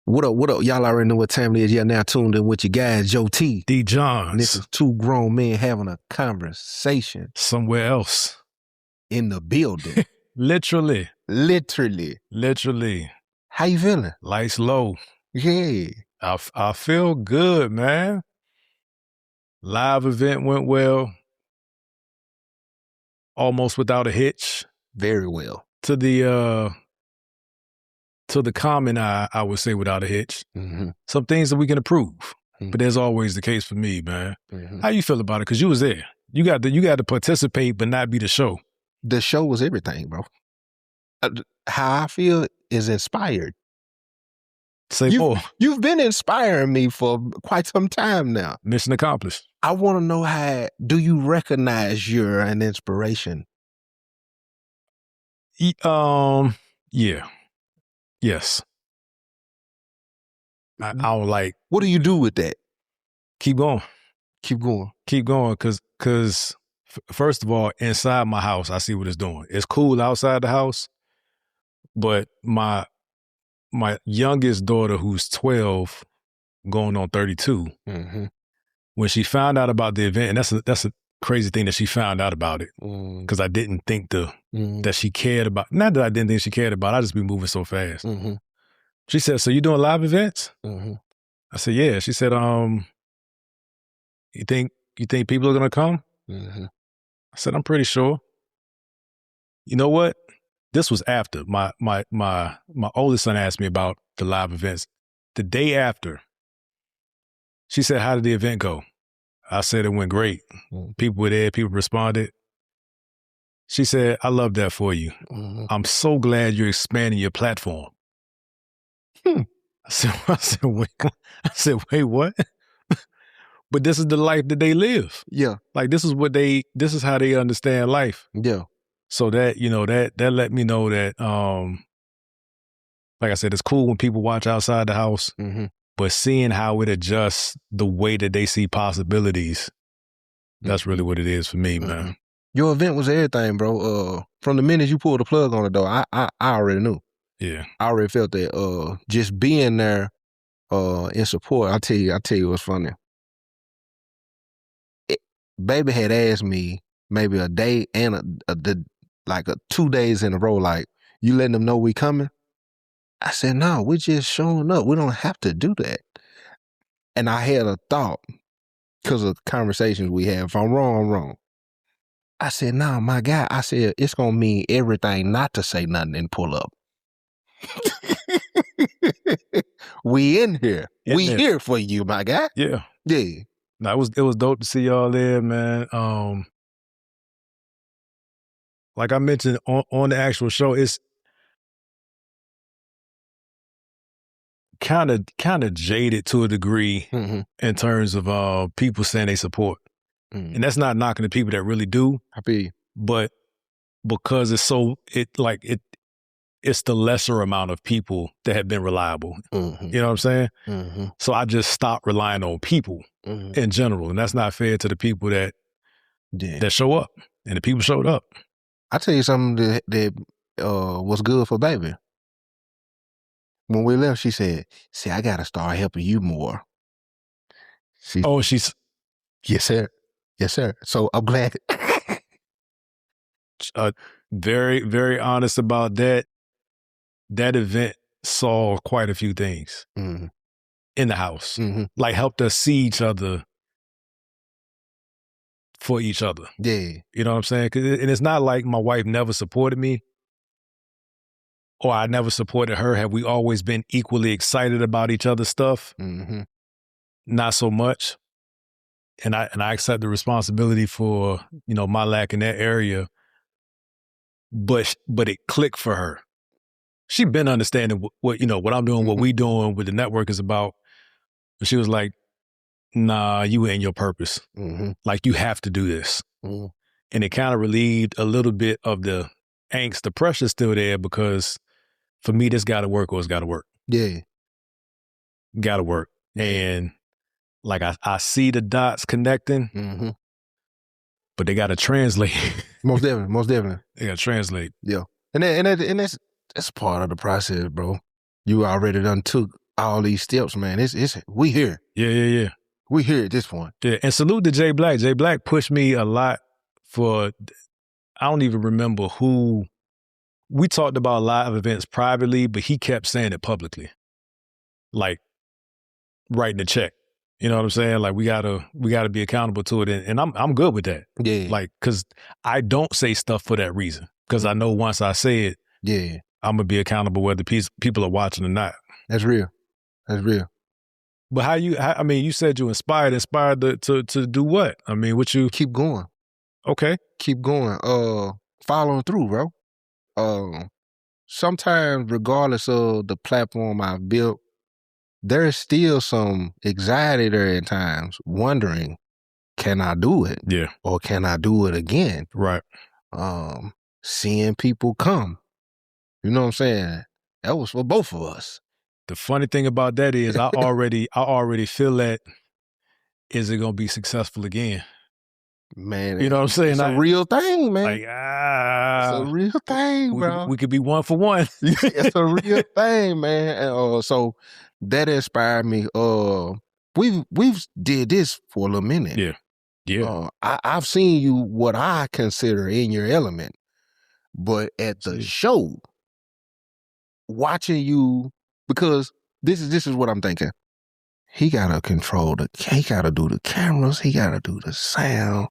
What up, what up? Y'all already know what time it is. Y'all now tuned in with your guys, Joe T. D. Johns. And this is two grown men having a conversation. Somewhere else. In the building. Literally. Literally. How you feeling? Lights low. Yeah. I feel good, man. Live event went well. Almost without a hitch. Very well. To the common eye, I would say without a hitch. Mm-hmm. Some things that we can improve. Mm-hmm. But that's always the case for me, man. Mm-hmm. How you feel about it? Because you was there. You got to participate, but not be the show. The show was everything, bro. How I feel is inspired. Say more. You've been inspiring me for quite some time now. Mission accomplished. I want to know do you recognize you're an inspiration? Yeah. Yes. I don't like. What do you do with that? Keep going. Keep going. Keep going, because first of all, inside my house, I see what it's doing. It's cool outside the house, but my youngest daughter, who's 12, going on 32, mm-hmm. when she found out about the event, and that's a crazy thing that she found out about it, because I didn't think that she cared about. Not that I didn't think she cared about. I just be moving so fast. Mm-hmm. She said, "So you doing live events?" Mm-hmm. I said, "Yeah." She said, "You think people are gonna come?" Mm-hmm. I said, "I'm pretty sure." You know what? This was after my oldest son asked me about the live events. The day after, she said, "How did the event go?" I said, "It went great. People were there. People responded." She said, "I love that for you. I'm so glad you're expanding your platform." I said, wait, what? But this is the life that they live. Yeah. Like this is how they understand life. Yeah. So that, that let me know that, like I said, it's cool when people watch outside the house, but seeing how it adjusts the way that they see possibilities, that's really what it is for me, man. Your event was everything, bro. From the minute you pulled the plug on the door, I already knew. Yeah. I already felt that just being there in support, I tell you what's funny. Baby had asked me maybe a day and 2 days in a row, like, you letting them know we coming? I said, no, we're just showing up. We don't have to do that. And I had a thought because of the conversations we had. If I'm wrong, I'm wrong. I said, nah, my guy, I said, it's going to mean everything not to say nothing and pull up. We in here. Here for you, my guy. Yeah. Yeah. No, it was dope to see y'all there, man. Like I mentioned on the actual show, it's kind of jaded to a degree in terms of people saying they support. And that's not knocking the people that really do. I feel you. But because it's the lesser amount of people that have been reliable. You know what I'm saying? So I just stopped relying on people in general. And that's not fair to the people that show up. And the people showed up. I tell you something that was good for baby. When we left, she said, "See, I got to start helping you more." She's... Yes, sir. Yes, sir. So I'm glad. Very, very honest about that. That event saw quite a few things in the house. Like helped us see each other for each other. Yeah. You know what I'm saying? And it's not like my wife never supported me or I never supported her. Have we always been equally excited about each other's stuff? Not so much. And I accept the responsibility for, my lack in that area. But it clicked for her. She been understanding what I'm doing, what we doing, what the network is about. But she was like, "Nah, you ain't your purpose. Like you have to do this." And it kind of relieved a little bit of the angst. The pressure's still there because for me, this got to work or it's got to work. Yeah. Got to work. And like I see the dots connecting, but they got to translate. Most definitely. They got to translate. Yeah. And that's part of the process, bro. You already done took all these steps, man. It's we here. Yeah. We here at this point. Yeah, and salute to Jay Black. Jay Black pushed me a lot for, I don't even remember who, we talked about live events privately, but he kept saying it publicly. Like, writing the check. You know what I'm saying? Like, we gotta be accountable to it. And I'm good with that. Yeah. Like, cause I don't say stuff for that reason. Cause I know once I say it, yeah, I'm gonna be accountable whether people are watching or not. That's real. That's real. But I mean, you said you inspired to do what? I mean, what you keep going. Okay. Keep going. Following through, bro. Sometimes regardless of the platform I've built, there's still some anxiety there at times, wondering, can I do it? Yeah. Or can I do it again? Right. Seeing people come. You know what I'm saying? That was for both of us. The funny thing about that is I already feel that, is it gonna be successful again? Man, you know what I'm saying? It's a real thing, man. Like, it's a real thing, bro. We could be 1 for 1. It's a real thing, man. And, so that inspired me. We've did this for a little minute. Yeah. Yeah. I've seen you what I consider in your element, but at the show, watching you, because this is what I'm thinking. He gotta control he gotta do the cameras, he gotta do the sound.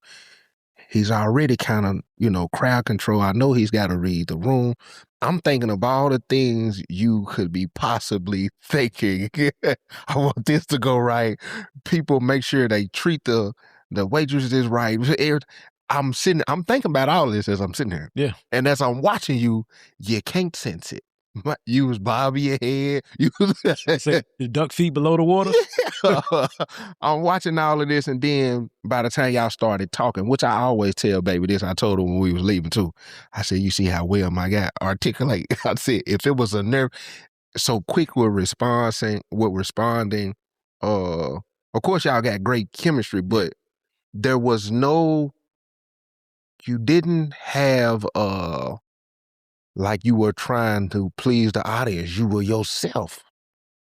He's already kind of, crowd control. I know he's got to read the room. I'm thinking of all the things you could be possibly thinking. I want this to go right. People make sure they treat the waitresses right. I'm thinking about all this as I'm sitting here. Yeah. And as I'm watching you can't sense it. You was bobbing your head. You your duck feet below the water. I'm watching all of this, and then by the time y'all started talking, which I always tell baby this, I told her when we was leaving too. I said, "You see how well my guy articulate." I said, if it was a nerve, so quick with responding. Of course, y'all got great chemistry, but there was no. You didn't have like you were trying to please the audience. You were yourself.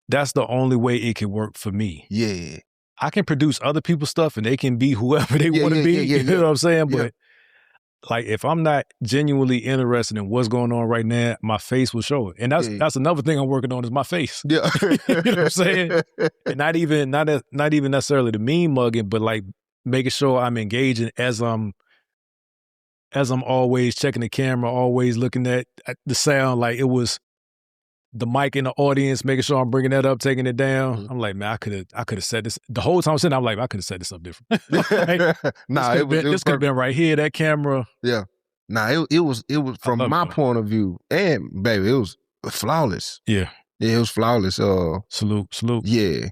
That's the only way it can work for me. Yeah. I can produce other people's stuff and they can be whoever they want to be. You know what I'm saying? But like, if I'm not genuinely interested in what's going on right now, my face will show it. And that's another thing I'm working on is my face. Yeah. You know what I'm saying? And not even necessarily the mean mugging, but like making sure I'm engaging as I'm always checking the camera, always looking at the sound. Like, it was the mic in the audience, making sure I'm bringing that up, taking it down. Mm-hmm. I'm like, man, I could have said this. The whole time I'm sitting, I'm like, I could have said this up different. This could have been right here, that camera. Yeah. Nah, it was from my point of view, and baby, it was flawless. Yeah. Yeah, it was flawless. Salute. Yeah.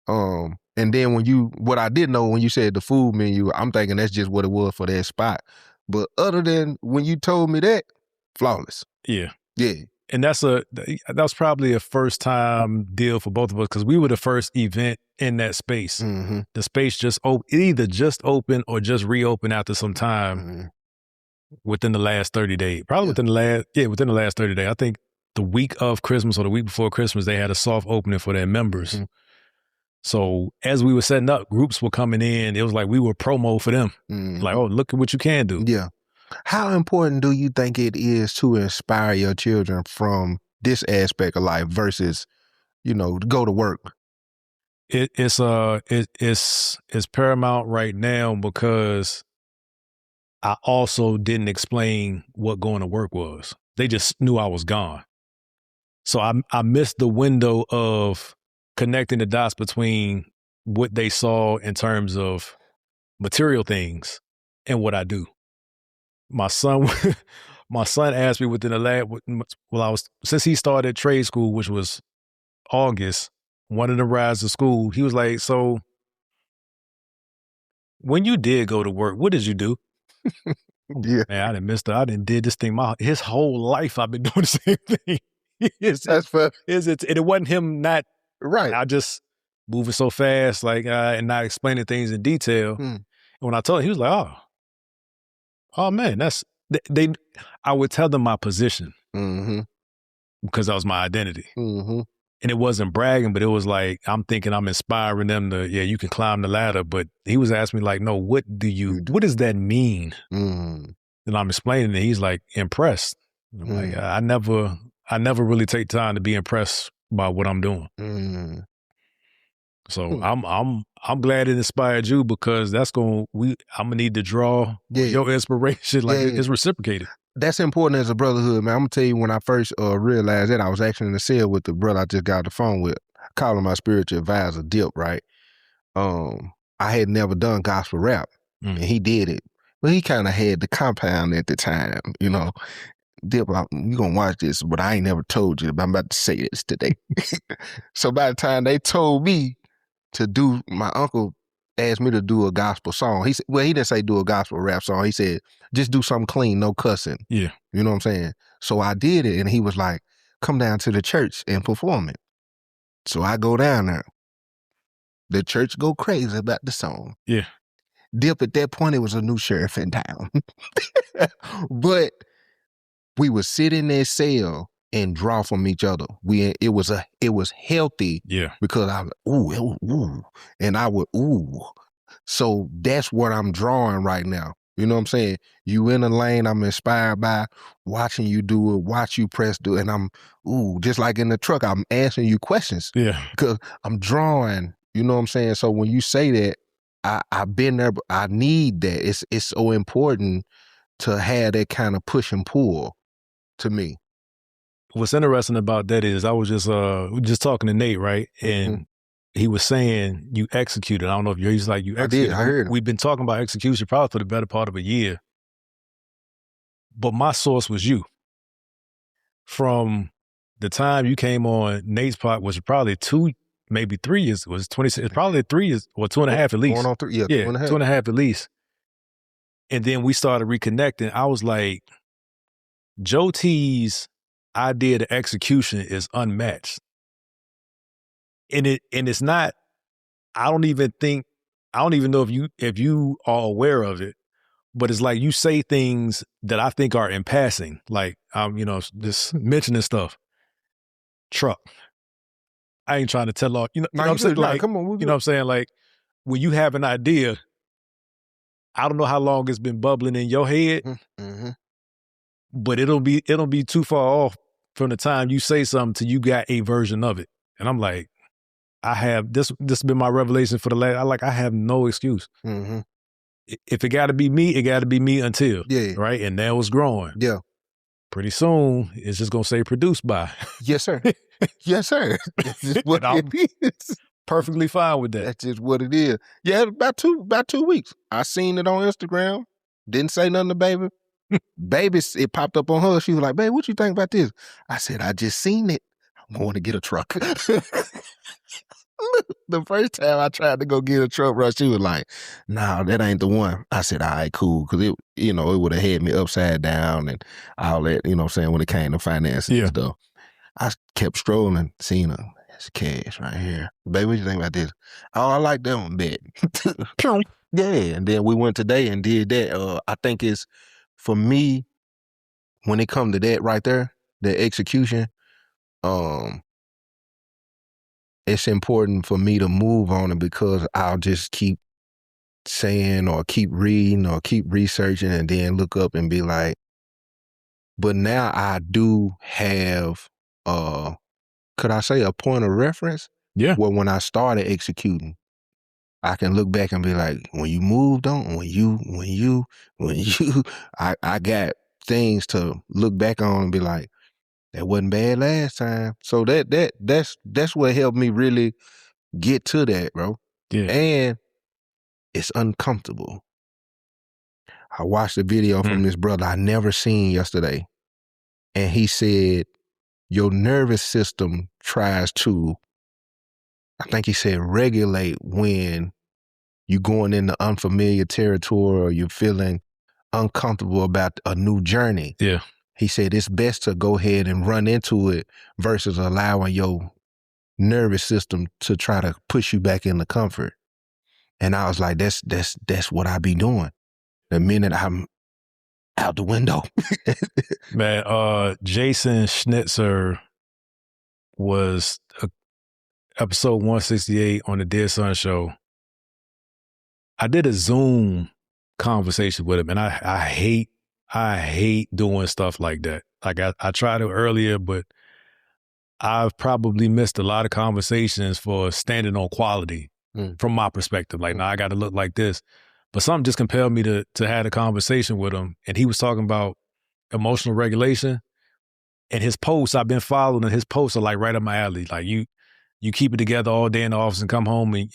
And then what I did know when you said the food menu, I'm thinking that's just what it was for that spot. But other than when you told me that, flawless. Yeah. Yeah. And that was probably a first time deal for both of us, because we were the first event in that space. Mm-hmm. The space either just opened or just reopened after some time within the last 30 days. Probably within the last 30 days. I think the week of Christmas or the week before Christmas, they had a soft opening for their members. Mm-hmm. So as we were setting up, groups were coming in. It was like we were promo for them. Mm-hmm. Like, oh, look at what you can do. Yeah. How important do you think it is to inspire your children from this aspect of life versus, go to work? It's paramount right now, because I also didn't explain what going to work was. They just knew I was gone. So I missed the window of connecting the dots between what they saw in terms of material things and what I do. My son asked me within the last, since he started trade school, which was August, one of the rides to school, he was like, so when you did go to work, what did you do? Yeah. Man, I didn't did this thing. His whole life I've been doing the same thing. That's fair. It wasn't him not right. I just moving so fast, like, and not explaining things in detail. And when I told him, he was like, oh man, I would tell them my position because that was my identity. Mm-hmm. And it wasn't bragging, but it was like, I'm thinking I'm inspiring them to, you can climb the ladder. But he was asking me like, no, what does that mean? And I'm explaining it. He's like, impressed. I'm like, I never really take time to be impressed by what I'm doing. So I'm glad it inspired you, because I'm gonna need to draw your inspiration. Like it's reciprocated. That's important as a brotherhood, man. I'm gonna tell you, when I first realized that, I was actually in the cell with the brother I just got the phone with. I call him my spiritual advisor, Dip, right? I had never done gospel rap, and he did it. But he kind of had the compound at the time, you know. Dip, you gonna watch this, but I ain't never told you, but I'm about to say this today. So by the time they told me to do, my uncle asked me to do a gospel song. He said, well, he didn't say do a gospel rap song. He said, just do something clean, no cussing. Yeah. You know what I'm saying? So I did it, and he was like, come down to the church and perform it. So I go down there. The church go crazy about the song. Yeah. Dip, at that point, it was a new sheriff in town. But we would sit in that cell and draw from each other. It was healthy. Yeah. Because I was ooh, and I would ooh. So that's what I'm drawing right now. You know what I'm saying? You in a lane I'm inspired by, watching you do it, watch you do it, and I'm just like in the truck, I'm answering you questions. Yeah. Because I'm drawing, you know what I'm saying? So when you say that, I've been there, but I need that. It's so important to have that kind of push and pull to me. What's interesting about that is I was just talking to Nate, right? And he was saying you executed. I don't know if he's like, you executed. I heard him. We've been talking about execution probably for the better part of a year. But my source was you. From the time you came on Nate's pod, was probably 2, maybe 3 years. It was 26. It's probably 3 years or 2.5 at least. Going on 3, yeah, 2.5. 2.5 at least. And then we started reconnecting. I was like, Joe T's idea to execution is unmatched. And it's not, I don't even know if you are aware of it, but it's like you say things that I think are in passing, like just mentioning stuff. Truck. I ain't trying to tell all, you know what I'm saying? Like, come on, you know what I'm saying? Like, when you have an idea, I don't know how long it's been bubbling in your head, but it'll be too far off from the time you say something till you got a version of it. And I'm like, I have this has been my revelation for the last, I have no excuse. If it got to be me, it got to be me until. Yeah. Right? And now it's growing. Yeah. Pretty soon, it's just going to say produced by. Yes, sir. Yes, sir. That's just what it is. Perfectly fine with that. That's just what it is. Yeah, about 2 weeks. I seen it on Instagram. Didn't say nothing to baby. Baby, it popped up on her. She was like, babe, what you think about this? I said, I just seen it. I'm going to get a truck. The first time I tried to go get a truck, bro, she was like, nah, that ain't the one. I said, all right, cool. Because it would have had me upside down and all that, you know what I'm saying, when it came to finances and stuff. I kept strolling, seeing her. That's cash right here. Baby, what you think about this? Oh, I like that one, bet. Yeah, and then we went today and did that. I think it's, for me, when it comes to that right there, the execution, it's important for me to move on it, because I'll just keep saying or keep reading or keep researching and then look up and be like, but now I do have, could I say, a point of reference? Yeah. Where when I started executing, I can look back and be like, when you moved on, I got things to look back on and be like, that wasn't bad last time. So that's what helped me really get to that, bro. Yeah. And it's uncomfortable. I watched a video from this brother I never seen yesterday. And he said, your nervous system tries to, I think he said, regulate when you're going into unfamiliar territory or you're feeling uncomfortable about a new journey. Yeah. He said it's best to go ahead and run into it versus allowing your nervous system to try to push you back into comfort. And I was like, that's what I be doing. The minute I'm out the window. Man, Jason Schnitzer was episode 168 on the Dead Son Show, I did a Zoom conversation with him, and I hate doing stuff like that. Like I tried it earlier, but I've probably missed a lot of conversations for standing on quality from my perspective. Like, I got to look like this. But something just compelled me to have a conversation with him. And he was talking about emotional regulation. And his posts, I've been following, and his posts are like right up my alley. Like you keep it together all day in the office and come home and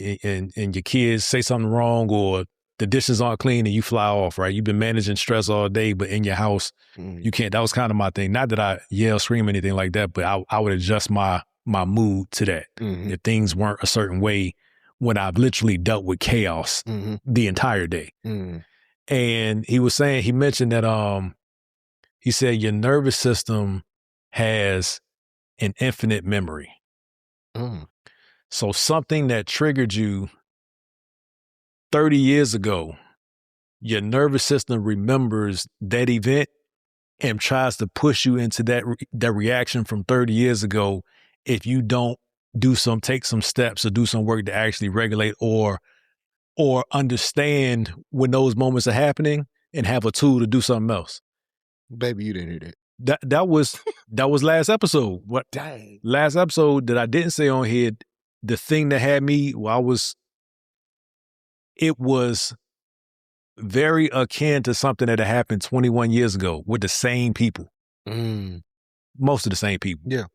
your kids say something wrong or the dishes aren't clean and you fly off, right? You've been managing stress all day, but in your house, you can't. That was kind of my thing. Not that I yell, scream, anything like that, but I would adjust my mood to that. If things weren't a certain way when I've literally dealt with chaos the entire day. And he was saying, he mentioned that he said your nervous system has an infinite memory. So something that triggered you 30 years ago, your nervous system remembers that event and tries to push you into that reaction from 30 years ago if you don't take some steps or do some work to actually regulate or understand when those moments are happening and have a tool to do something else. Baby, you didn't hear that. That was last episode. What? Dang. Last episode that I didn't say on here, the thing that had me, it was very akin to something that had happened 21 years ago with the same people. Most of the same people. Yeah.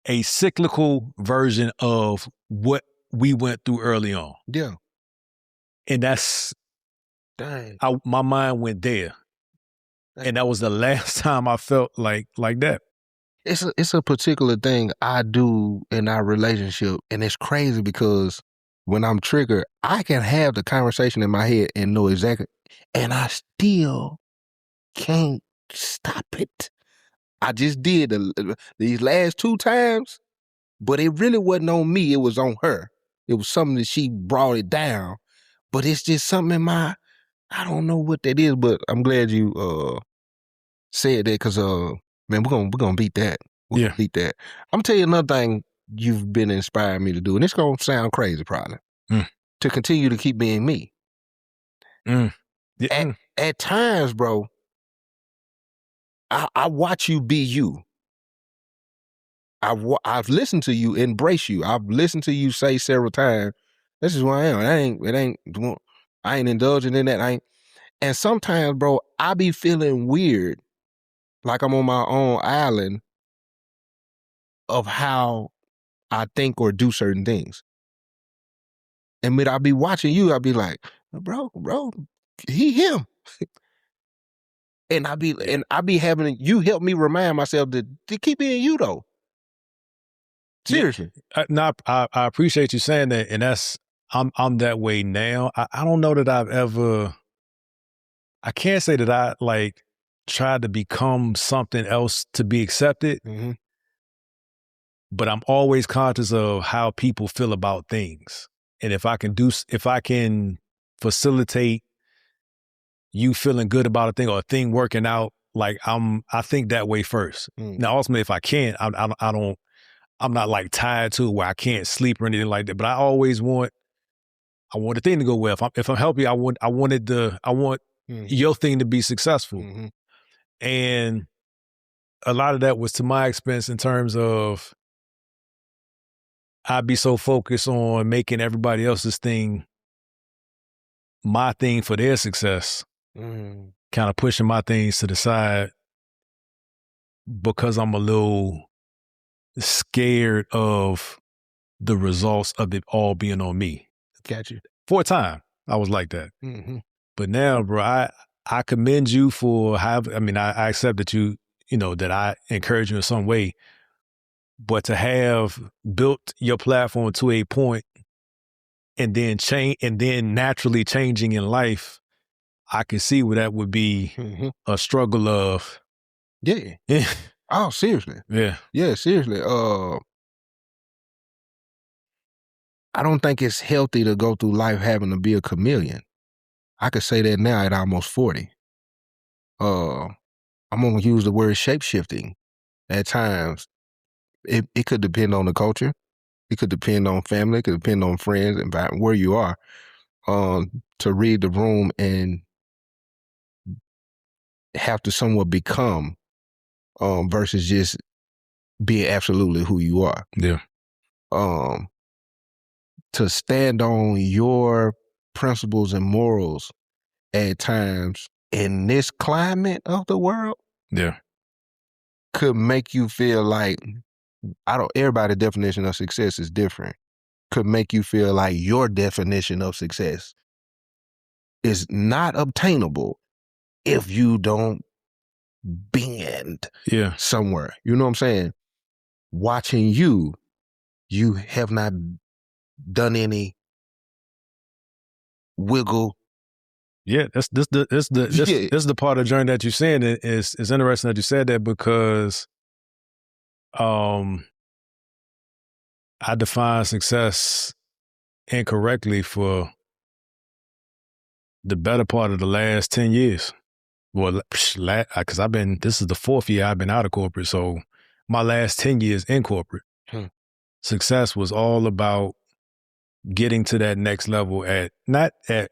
A cyclical version of what we went through early on. Yeah. And that's, dang. My mind went there. Dang. And that was the last time I felt like that. It's a particular thing I do in our relationship, and it's crazy because when I'm triggered, I can have the conversation in my head and know exactly, and I still can't stop it. I just did these last 2 times, but it really wasn't on me. It was on her. It was something that she brought it down, but it's just something in I don't know what that is, but I'm glad you said that because man, we're gonna beat that. We're gonna beat that. I'm gonna tell you another thing you've been inspiring me to do, and it's gonna sound crazy probably. To continue to keep being me. Yeah. At times, bro, I watch you be you. I've listened to you embrace you. I've listened to you say several times, "This is who I am." I ain't indulging in that. And sometimes, bro, I be feeling weird, like I'm on my own island of how I think or do certain things. And when I be watching you, I be like, bro, he him. And I be having you help me remind myself to keep being you though. Seriously. Yeah. I appreciate you saying that, and that's I'm that way now. I don't know that I can't say that I like tried to become something else to be accepted. But I'm always conscious of how people feel about things. And if I can facilitate you feeling good about a thing or a thing working out, like I think that way first. Now, ultimately, if I can't, I'm not like tied to it where I can't sleep or anything like that. But I always want the thing to go well. If I'm helping, I want your thing to be successful. And a lot of that was to my expense in terms of I'd be so focused on making everybody else's thing my thing for their success, kind of pushing my things to the side because I'm a little scared of the results of it all being on me. Got you. For a time, I was like that. But now, bro, I commend you for I accept that that I encourage you in some way. But to have built your platform to a point and then naturally changing in life, I can see where that would be a struggle of. Yeah. Oh, seriously. Yeah. Yeah, seriously. I don't think it's healthy to go through life having to be a chameleon. I could say that now at almost 40. I'm going to use the word shape-shifting at times. it could depend on the culture. It could depend on family. It could depend on friends and where you are. To read the room and have to somewhat become versus just being absolutely who you are. Yeah. To stand on your principles and morals at times in this climate of the world, yeah, could make you feel like everybody's definition of success is different. Could make you feel like your definition of success is not obtainable if you don't bend somewhere. You know what I'm saying? Watching you have not done any wiggle. Yeah, this is the part of the journey that you're saying. It's interesting that you said that because I define success incorrectly for the better part of the last 10 years. Well, because this is the 4th year I've been out of corporate, so my last 10 years in corporate, success was all about getting to that next level not at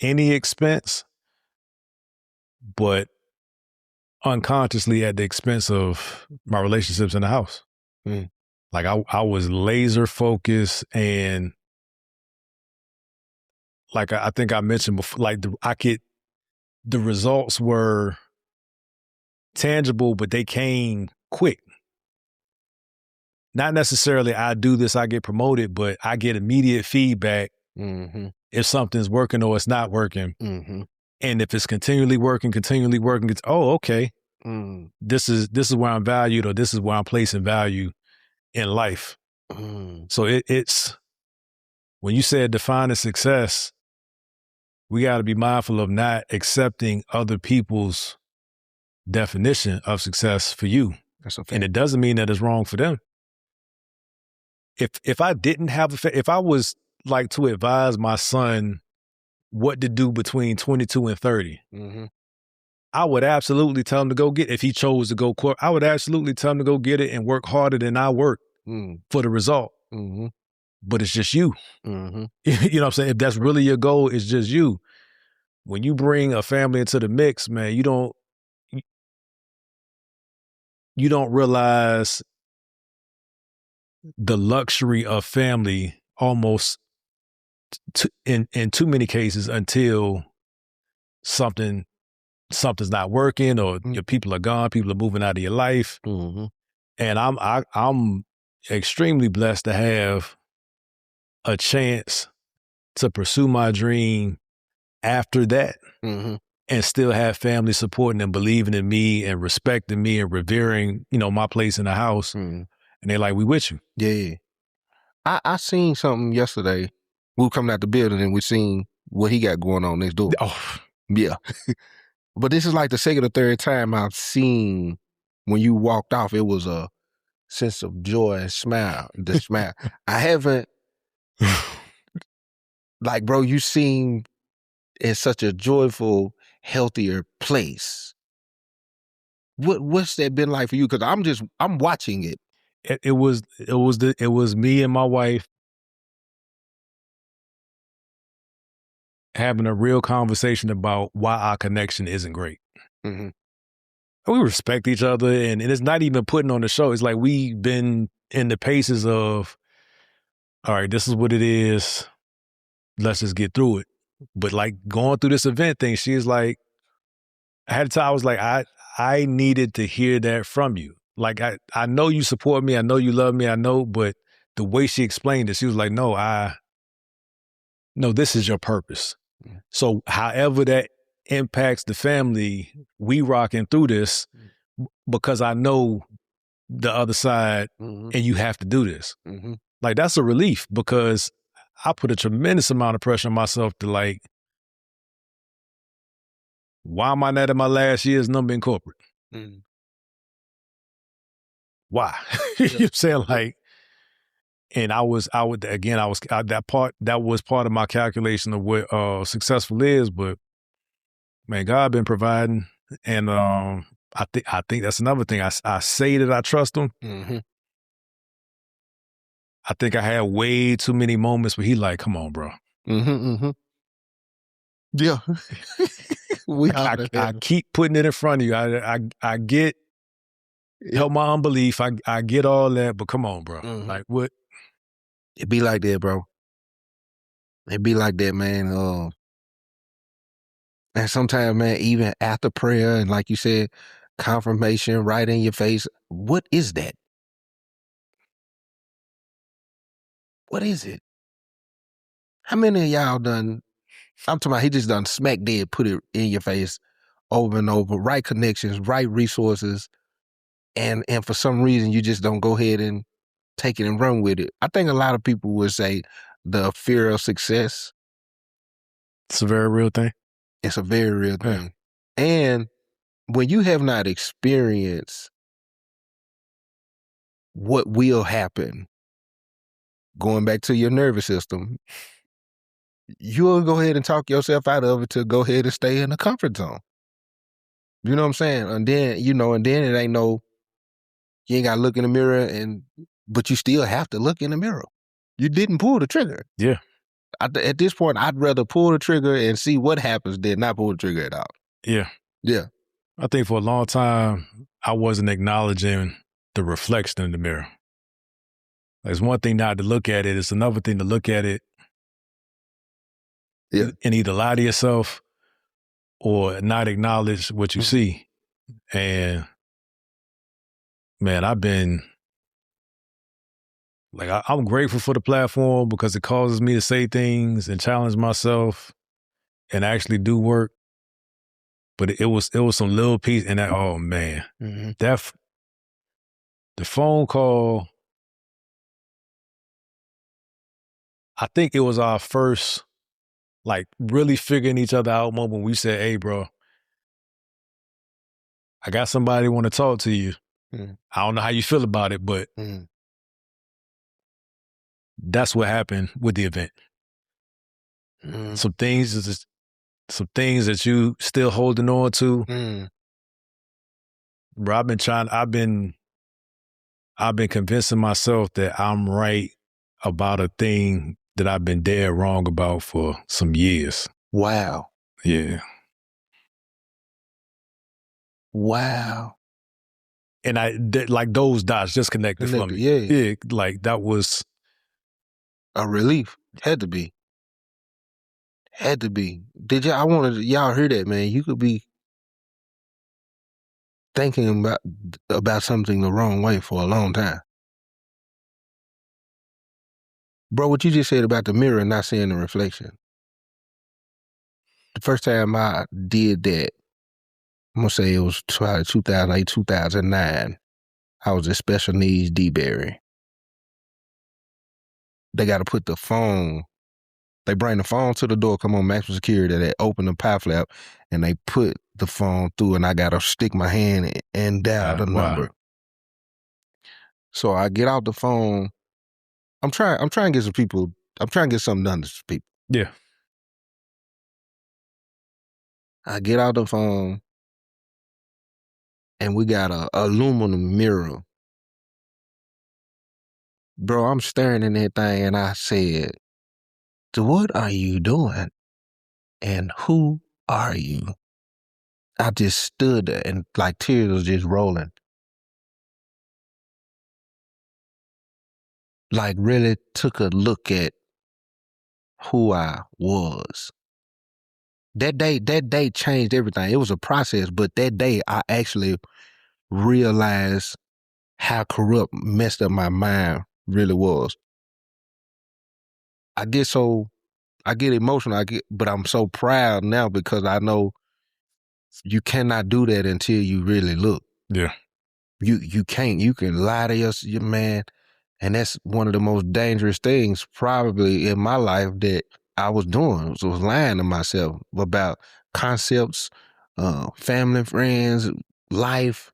any expense, but unconsciously at the expense of my relationships in the house. Like I was laser focused, and like I think I mentioned before, like the results were tangible, but they came quick. Not necessarily I do this, I get promoted, but I get immediate feedback if something's working or it's not working. And if it's continually working, it's, oh, okay. This is where I'm valued, or this is where I'm placing value in life. So it's, when you said defining success, we got to be mindful of not accepting other people's definition of success for you. That's okay. And it doesn't mean that it's wrong for them. If I didn't have if I was like to advise my son what to do between 22 and 30, I would absolutely tell him to go get it. If he chose to go court, I would absolutely tell him to go get it and work harder than I work for the result. But it's just you. You know what I'm saying? If that's really your goal, it's just you. When you bring a family into the mix, man, you don't realize the luxury of family almost in too many cases until something's not working, or your people are gone, people are moving out of your life. And I'm extremely blessed to have a chance to pursue my dream after that, and still have family supporting and believing in me and respecting me and revering, my place in the house. And they're like, we with you. Yeah. I seen something yesterday. We were coming out the building and we seen what he got going on next door. Oh. Yeah. But this is like the second or third time I've seen, when you walked off, it was a sense of joy and smile. The smile. I haven't, like, bro, you seem in such a joyful, healthier place. What's that been like for you? Because I'm watching it. It was me and my wife having a real conversation about why our connection isn't great. We respect each other, and it's not even putting on the show. It's like we've been in the paces of, all right, this is what it is. Let's just get through it. But like going through this event thing, she's like, I was like, I needed to hear that from you. Like, I know you support me. I know you love me. I know, but the way she explained it, she was like, no, this is your purpose. So however that impacts the family, we rocking through this because I know the other side, and you have to do this. Like, that's a relief, because I put a tremendous amount of pressure on myself to, like, why am I not in my last year's number in corporate? Why? You know what I'm saying? Like, and that was part of my calculation of what successful is. But man, God been providing, and I think that's another thing. I say that I trust Him, I think I had way too many moments where he like, come on, bro. Yeah. I keep putting it in front of you. I get help my unbelief. I get all that, but come on, bro. Like what? It be like that, bro. It be like that, man. And sometimes, man, even after prayer and like you said, confirmation right in your face, what is that? What is it? How many of y'all done, I'm talking about he just done smack dead, put it in your face over and over, right connections, right resources, and for some reason you just don't go ahead and take it and run with it. I think a lot of people would say the fear of success. It's a very real thing. It's a very real thing. And when you have not experienced what will happen, going back to your nervous system, you'll go ahead and talk yourself out of it to go ahead and stay in the comfort zone. You know what I'm saying? And then, and then it ain't no, you ain't got to look in the mirror but you still have to look in the mirror. You didn't pull the trigger. Yeah. At this point, I'd rather pull the trigger and see what happens than not pull the trigger at all. Yeah. Yeah. I think for a long time, I wasn't acknowledging the reflection in the mirror. It's one thing not to look at it. It's another thing to look at it and either lie to yourself or not acknowledge what you see. And man, I'm grateful for the platform because it causes me to say things and challenge myself and actually do work. But it was some little piece and that, oh man, the phone call, I think it was our first, like, really figuring each other out moment when we said, hey, bro, I got somebody want to talk to you. I don't know how you feel about it, but that's what happened with the event. Some things that you still holding on to. Bro, I've been convincing myself that I'm right about a thing that I've been dead wrong about for some years. Wow. Yeah. Wow. And like those dots just connected for me. Yeah. Like that was a relief. Had to be. Did y'all, I wanted y'all hear that, man. You could be thinking about something the wrong way for a long time. Bro, what you just said about the mirror and not seeing the reflection. The first time I did that, I'm going to say it was 2008, 2009. I was at Special Needs D-Berry. They got to put the phone, they bring the phone to the door, come on maximum security, they open the pie flap, and they put the phone through, and I got to stick my hand and dial the number. So I get out the phone. I'm trying to get something done to some people. Yeah. I get out the phone, and we got a aluminum mirror. Bro, I'm staring in that thing, and I said, what are you doing? And who are you? I just stood there, and like tears was just rolling. Like really took a look at who I was. That day changed everything. It was a process, but that day I actually realized how corrupt, messed up my mind really was. I get emotional, but I'm so proud now because I know you cannot do that until you really look. Yeah. You can't. You can lie to your man, and that's one of the most dangerous things probably in my life that I was doing, was lying to myself about concepts, family, friends, life,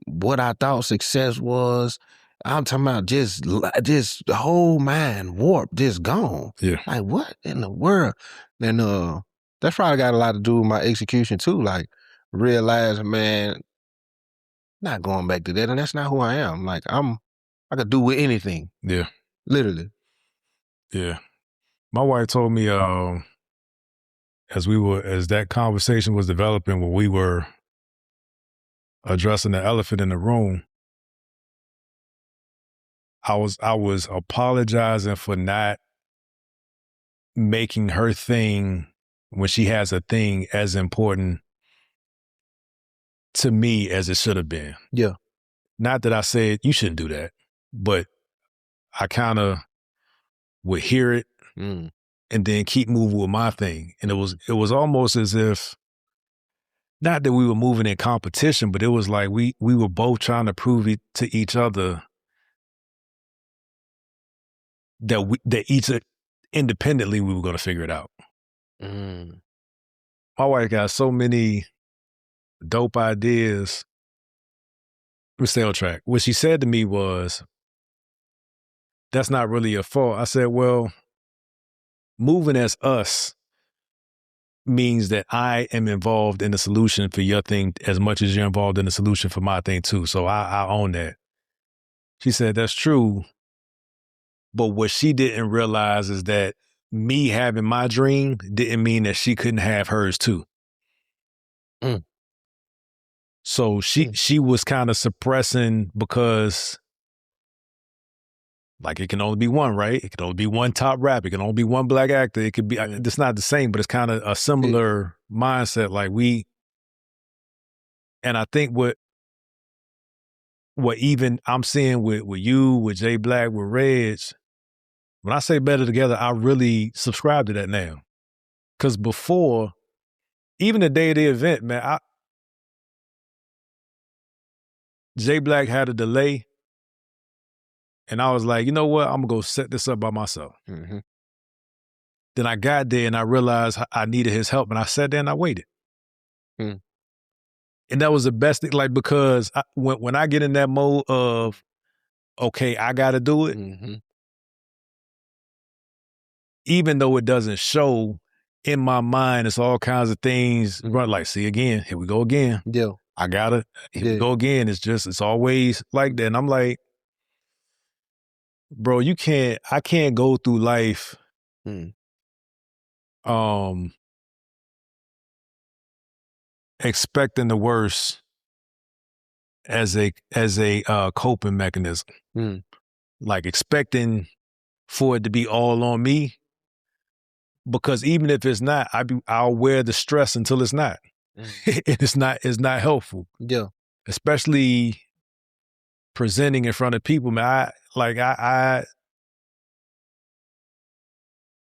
what I thought success was. I'm talking about just the whole mind warped, just gone. Yeah. Like what in the world? And that's probably got a lot to do with my execution too. Like realizing, man, not going back to that, and that's not who I am. Like I could do with anything. Yeah. Literally. Yeah. My wife told me as that conversation was developing, when we were addressing the elephant in the room, I was apologizing for not making her thing, when she has a thing, as important to me as it should have been. Yeah. Not that I said you shouldn't do that, but I kind of would hear it and then keep moving with my thing. And it was almost as if, not that we were moving in competition, but it was like we were both trying to prove it to each other that each independently we were going to figure it out. My wife got so many dope ideas. We stay on track. What she said to me was, "That's not really your fault." I said, "Well, moving as us means that I am involved in the solution for your thing as much as you're involved in the solution for my thing too. So I own that." She said, "That's true. But what she didn't realize is that me having my dream didn't mean that she couldn't have hers too." So she was kind of suppressing, because like it can only be one, right? It can only be one top rapper. It can only be one black actor. It could be, it's not the same, but it's kind of a similar mindset. Like and I think what even I'm seeing with you, with Jay Black, with Reg, when I say better together, I really subscribe to that now. Because before, even the day of the event, man, Jay Black had a delay, and I was like, you know what? I'm going to go set this up by myself. Then I got there and I realized I needed his help, and I sat there and I waited. And that was the best thing, like, because when I get in that mode of, okay, I got to do it, even though it doesn't show, in my mind, it's all kinds of things run like, see, again, here we go again. Yeah. I got it. Here we go again. It's always like that. And I'm like, bro, I can't go through life expecting the worst as a coping mechanism. Like expecting for it to be all on me, because even if it's not, I'll wear the stress until it's not. It's not helpful. Yeah. Especially presenting in front of people, man. The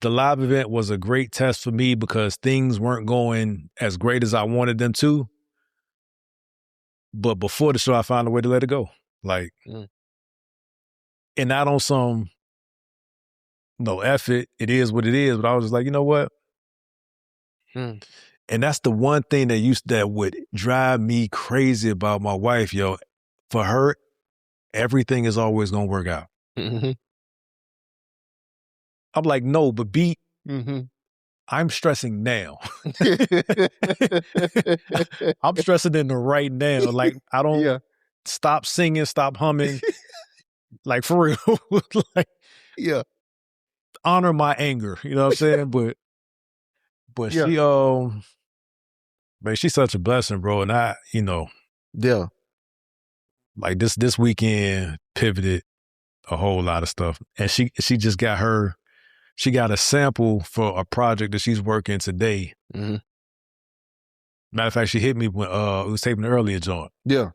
live event was a great test for me because things weren't going as great as I wanted them to. But before the show, I found a way to let it go. Like, and not on some, no effort, it is what it is. But I was just like, you know what? And that's the one thing that would drive me crazy about my wife, yo. For her, everything is always going to work out. I'm like, no, but I'm stressing now. I'm stressing in the right now. Like, I don't stop singing, stop humming. Like, for real. Like, honor my anger. You know what I'm saying? But she, man, she's such a blessing, bro. And I, like this weekend pivoted a whole lot of stuff. And she just got she got a sample for a project that she's working today. Matter of fact, she hit me when it was taping the earlier joint. Yeah.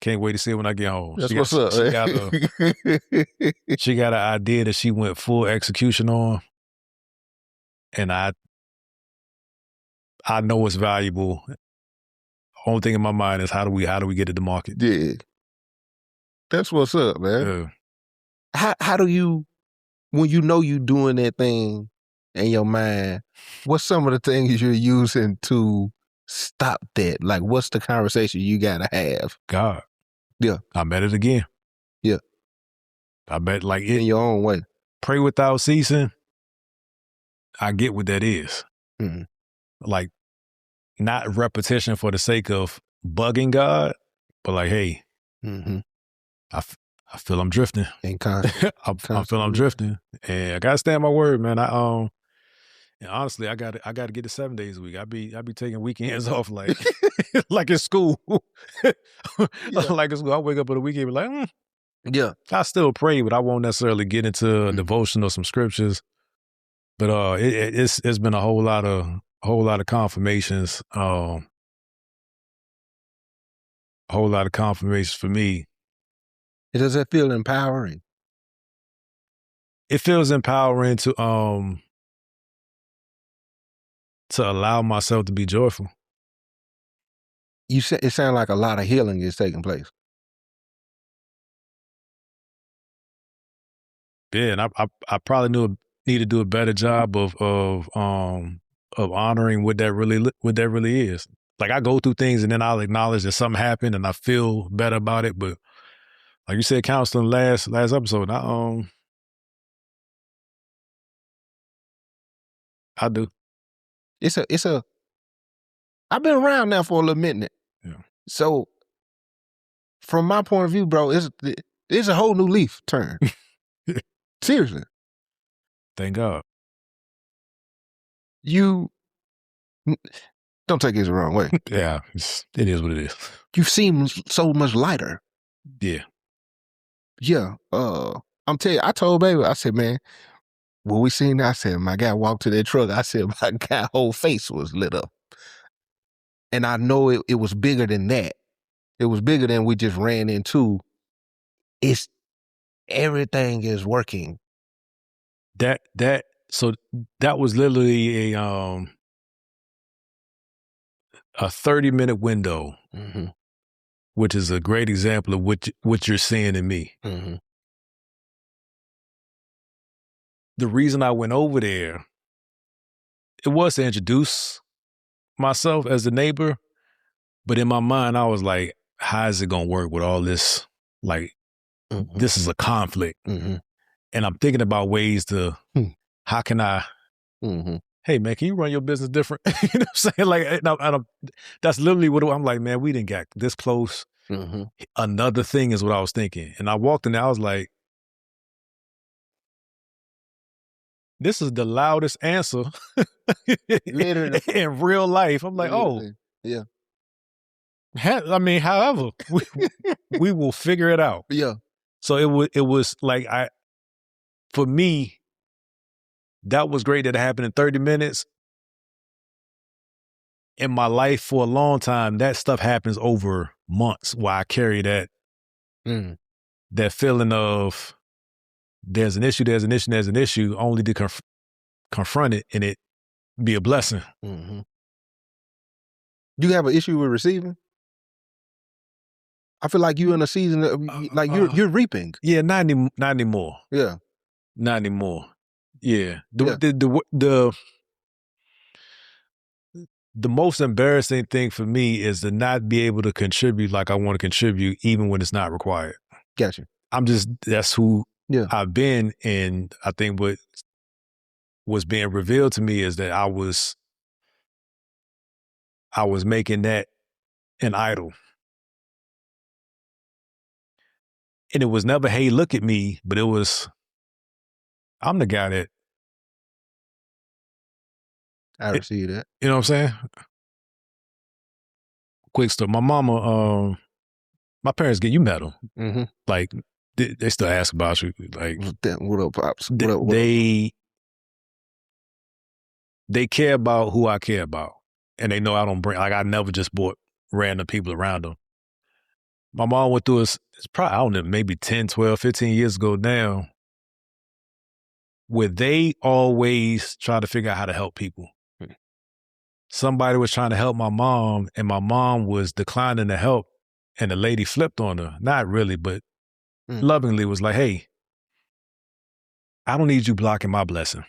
Can't wait to see it when I get home. That's what's up. She got an idea that she went full execution on. And I know it's valuable. Only thing in my mind is how do we get it to market? Yeah. That's what's up, man. Yeah. How do you, when you know you doing that thing in your mind, what's some of the things you're using to stop that? Like, what's the conversation you gotta have? God. Yeah. I'm at it again. Yeah. I bet, like, it, in your own way. Pray without ceasing. I get what that is. Like, not repetition for the sake of bugging God, but like, hey, I feel I'm drifting. And constant. I feel I'm drifting, and I gotta stand my word, man. And honestly, I gotta get to 7 days a week. I be taking weekends off like like in school. Like in school, I wake up on the weekend and be like, yeah. I still pray, but I won't necessarily get into a devotion or some scriptures. But it's been a whole lot of confirmations. A whole lot of confirmations for me. Does that feel empowering? It feels empowering to allow myself to be joyful. You said it sounds like a lot of healing is taking place. Yeah, and I probably need to do a better job of honoring what that really is. Like I go through things and then I'll acknowledge that something happened and I feel better about it. But like you said, counseling last episode, I do. I've been around now for a little minute. Yeah. So from my point of view, bro, it's a whole new leaf turn. Seriously. Thank God. You don't take it the wrong way. Yeah, it is what it is. You seem so much lighter. Yeah. Yeah. I'm telling you, I told baby, I said, man, when we seen that, I said, my guy walked to that truck. I said, my guy's whole face was lit up. And I know it was bigger than that. It was bigger than we just ran into. Everything is working. So that was literally a 30-minute window, which is a great example of what you're seeing in me. The reason I went over there, it was to introduce myself as a neighbor, but in my mind, I was like, how is it going to work with all this? Like, this is a conflict. And I'm thinking about ways to, how can I, hey, man, can you run your business different? You know what I'm saying? Like, that's literally what I'm like, man, we didn't get this close. Another thing is what I was thinking. And I walked in there, I was like, this is the loudest answer literally in real life. I'm like, literally. Yeah. I mean, however, we will figure it out. Yeah. So it was like for me, that was great that it happened in 30 minutes. In my life for a long time, that stuff happens over months where I carry that feeling of there's an issue, only to confront it and it be a blessing. You have an issue with receiving? I feel like you're in a season of, like you're reaping. Yeah, not anymore. Yeah. Not anymore. Yeah. The most embarrassing thing for me is to not be able to contribute like I want to contribute, even when it's not required. Gotcha. That's who I've been. And I think what was being revealed to me is that I was making that an idol. And it was never, hey, look at me, but it was, I'm the guy that. I receive that. You know what I'm saying? Quick story. My mama, my parents you met them. Like, they still ask about you. Like, what up, Pops? They care about who I care about. And they know I don't bring, like, I never just brought random people around them. My mom went through it's probably, I don't know, maybe 10, 12, 15 years ago now, where they always try to figure out how to help people. Somebody was trying to help my mom, and my mom was declining the help, and the lady flipped on her. Not really, but lovingly was like, hey, I don't need you blocking my blessing.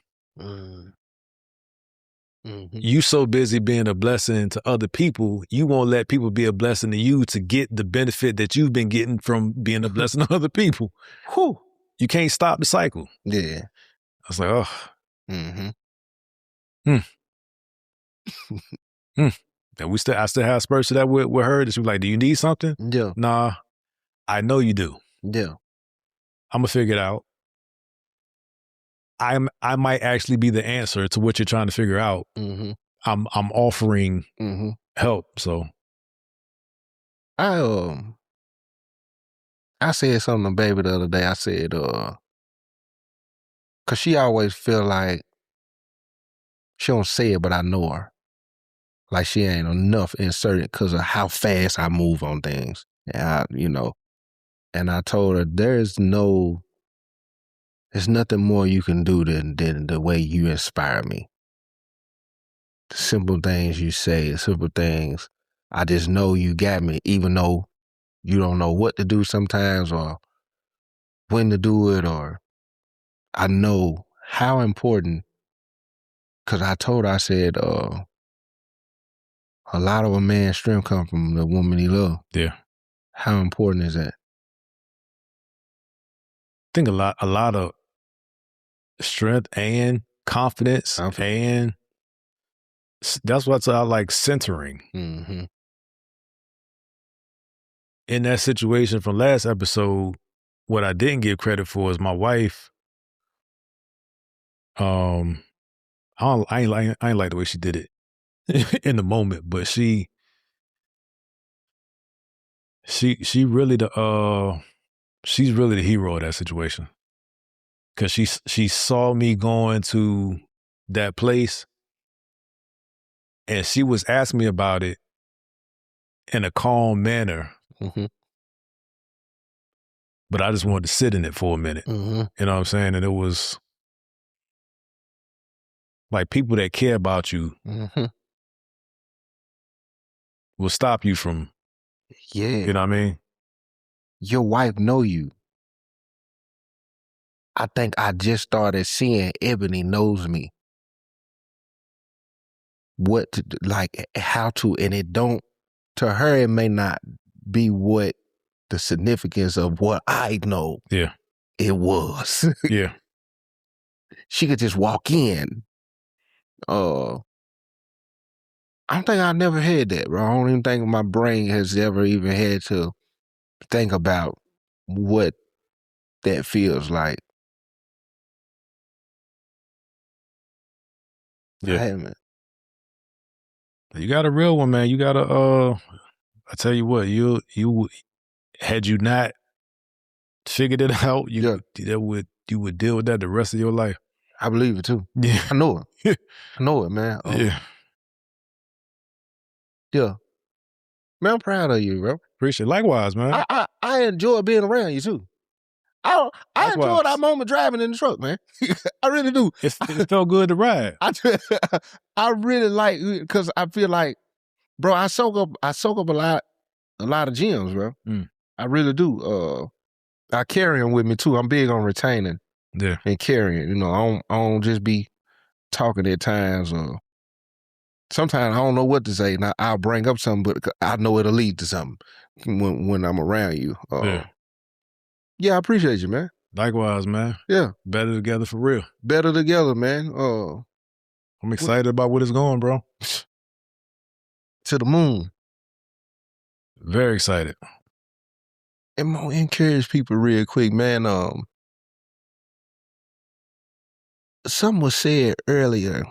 You so busy being a blessing to other people, you won't let people be a blessing to you to get the benefit that you've been getting from being a blessing to other people. Whew. You can't stop the cycle. Yeah. I was like, oh. And I still have spurts to that with her. That she was like, do you need something? Yeah. Nah, I know you do. Yeah. I'm gonna figure it out. I might actually be the answer to what you're trying to figure out. Mm-hmm. I'm offering help. So I said something to baby the other day. I said, cause she always feel like she don't say it, but I know her. Like she ain't enough inserted because of how fast I move on things. And and I told her there's nothing more you can do than the way you inspire me. The simple things you say, the simple things. I just know you got me, even though you don't know what to do sometimes or when to do it, or I know how important, because I told her, I said, a lot of a man's strength comes from the woman he loves. Yeah. How important is that? I think a lot of strength and confidence, and that's what I like centering. Mm-hmm. In that situation from last episode, what I didn't give credit for is my wife. I ain't like the way she did it in the moment, but she really she's really the hero of that situation. Cause she saw me going to that place and she was asking me about it in a calm manner. Mm-hmm. But I just wanted to sit in it for a minute. Mm-hmm. You know what I'm saying? And it was like people that care about you will stop you from, you know what I mean? Your wife know you. I think I just started seeing Ebony knows me. What to, like how to, and it don't, to her it may not be what the significance of what I know. Yeah. It was. Yeah. She could just walk in. I don't think I never had that, bro. I don't even think my brain has ever even had to think about what that feels like. Yeah. I haven't. You got a real one, man. You got a, I tell you what, you had you not figured it out, you would deal with that the rest of your life. I believe it too. Yeah. I know it. I know it, man. Yeah. Yeah. Man, I'm proud of you, bro. Appreciate it. Likewise, man. I enjoy being around you too. I enjoyed our moment driving in the truck, man. I really do. It felt good to ride. I really like, because I feel like, bro, I soak up a lot of gems, bro. I really do. I carry them with me too. I'm big on retaining. Yeah. And carrying. You know, I don't just be talking at times, or sometimes I don't know what to say. Now I'll bring up something, but I know it'll lead to something when I'm around you. Yeah, I appreciate you, man. Likewise, man. Yeah. Better together for real. Better together, man. I'm excited about where it's going, bro. To the moon. Very excited. And I'm gonna encourage people real quick, man. Something was said earlier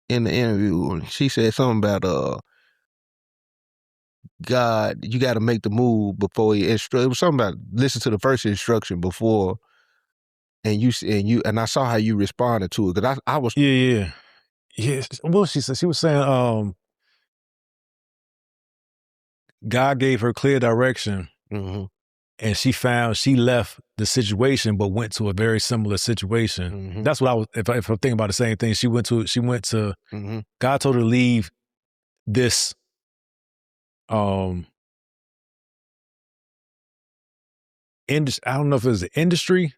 in the interview. She said something about God, you got to make the move before he instruct. It was something about listen to the first instruction before, and I saw how you responded to it, because I was yeah. Well, she said, she was saying God gave her clear direction, and she left the situation but went to a very similar situation. That's what I was. If I'm thinking about the same thing, she went to. God told her to leave this. I don't know if it was the industry,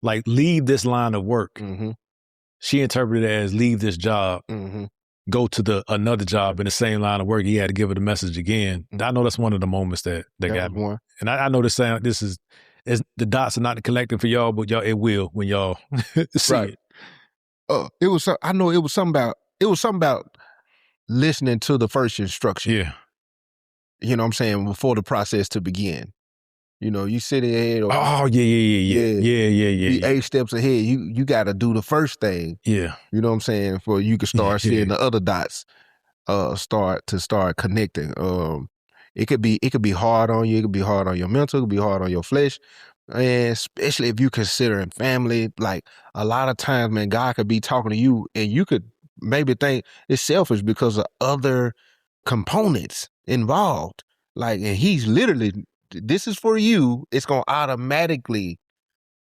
like leave this line of work. She interpreted it as leave this job, go to another job in the same line of work. He had to give her the message again. I know that's one of the moments that got me. One. And I know this is the dots are not connecting for y'all, but y'all, it will when y'all see it. It was. I know it was something about listening to the first instruction. Yeah. You know what I'm saying? Before the process to begin. You know, you sit ahead. Or, oh yeah. Be 8 steps ahead. You got to do the first thing. Yeah. You know what I'm saying? For you can start seeing the other dots start connecting. It could be hard on you. It could be hard on your mental. It could be hard on your flesh. And especially if you considering family, like a lot of times, man, God could be talking to you and you could maybe think it's selfish because of other components involved. Like, and he's literally, this is for you. It's going to automatically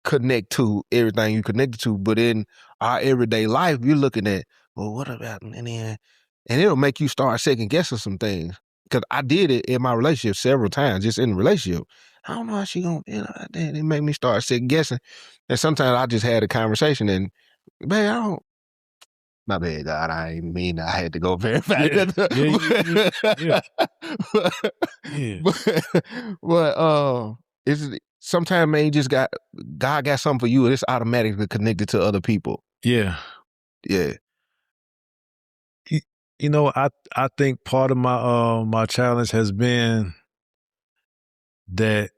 connect to everything you connected to. But in our everyday life, you're looking at, well, what about, and it'll make you start second guessing some things. Because I did it in my relationship several times, just in the relationship. I don't know how she gonna, it made me start second guessing. And sometimes I just had a conversation and, man, my bad, God, I ain't mean I had to go verify that. But it's sometimes, man, God got something for you and it's automatically connected to other people. Yeah. Yeah. You know, I think part of my my challenge has been that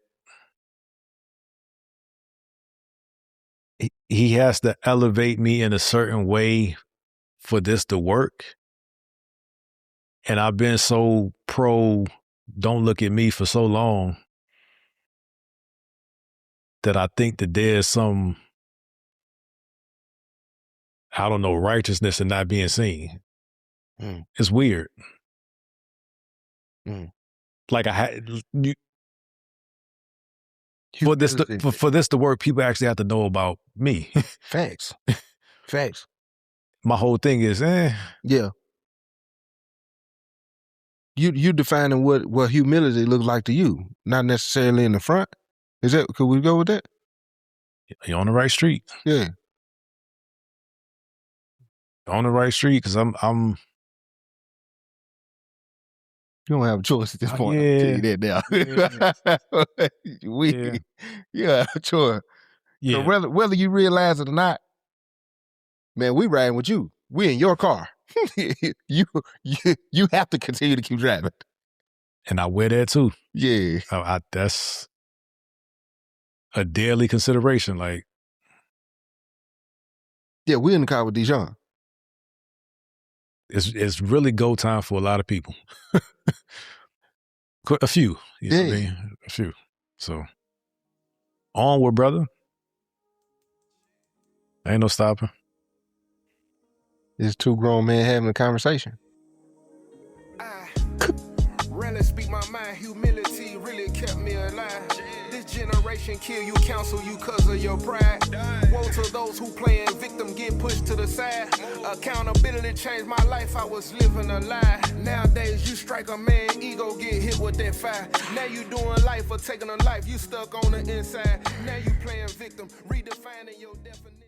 he has to elevate me in a certain way for this to work. And I've been so pro don't look at me for so long that I think that there's some, I don't know, righteousness in not being seen. It's weird. Like I had for this to work, people actually have to know about me. Facts. My whole thing is, yeah. You defining what humility looks like to you, not necessarily in the front. Is that? Could we go with that? You're on the right street. Yeah. You're on the right street because I'm. You don't have a choice at this point. I'll tell you that now. You have a choice. Yeah. So whether you realize it or not, man, we riding with you. We in your car. you have to continue to keep driving. And I wear that too. Yeah. That's a daily consideration. Like, yeah, we in the car with Dijon. It's really go time for a lot of people. A few. You know what I mean? A few. So onward, brother. Ain't no stopping. It's two grown men having a conversation. I rarely speak my mind. Humility really kept me alive. This generation kill you, counsel you cause of your pride. Woe to those who playing victim, get pushed to the side. Accountability changed my life, I was living a lie. Nowadays you strike a man, ego get hit with that fire. Now you doing life or taking a life, you stuck on the inside. Now you playing victim, redefining your definition.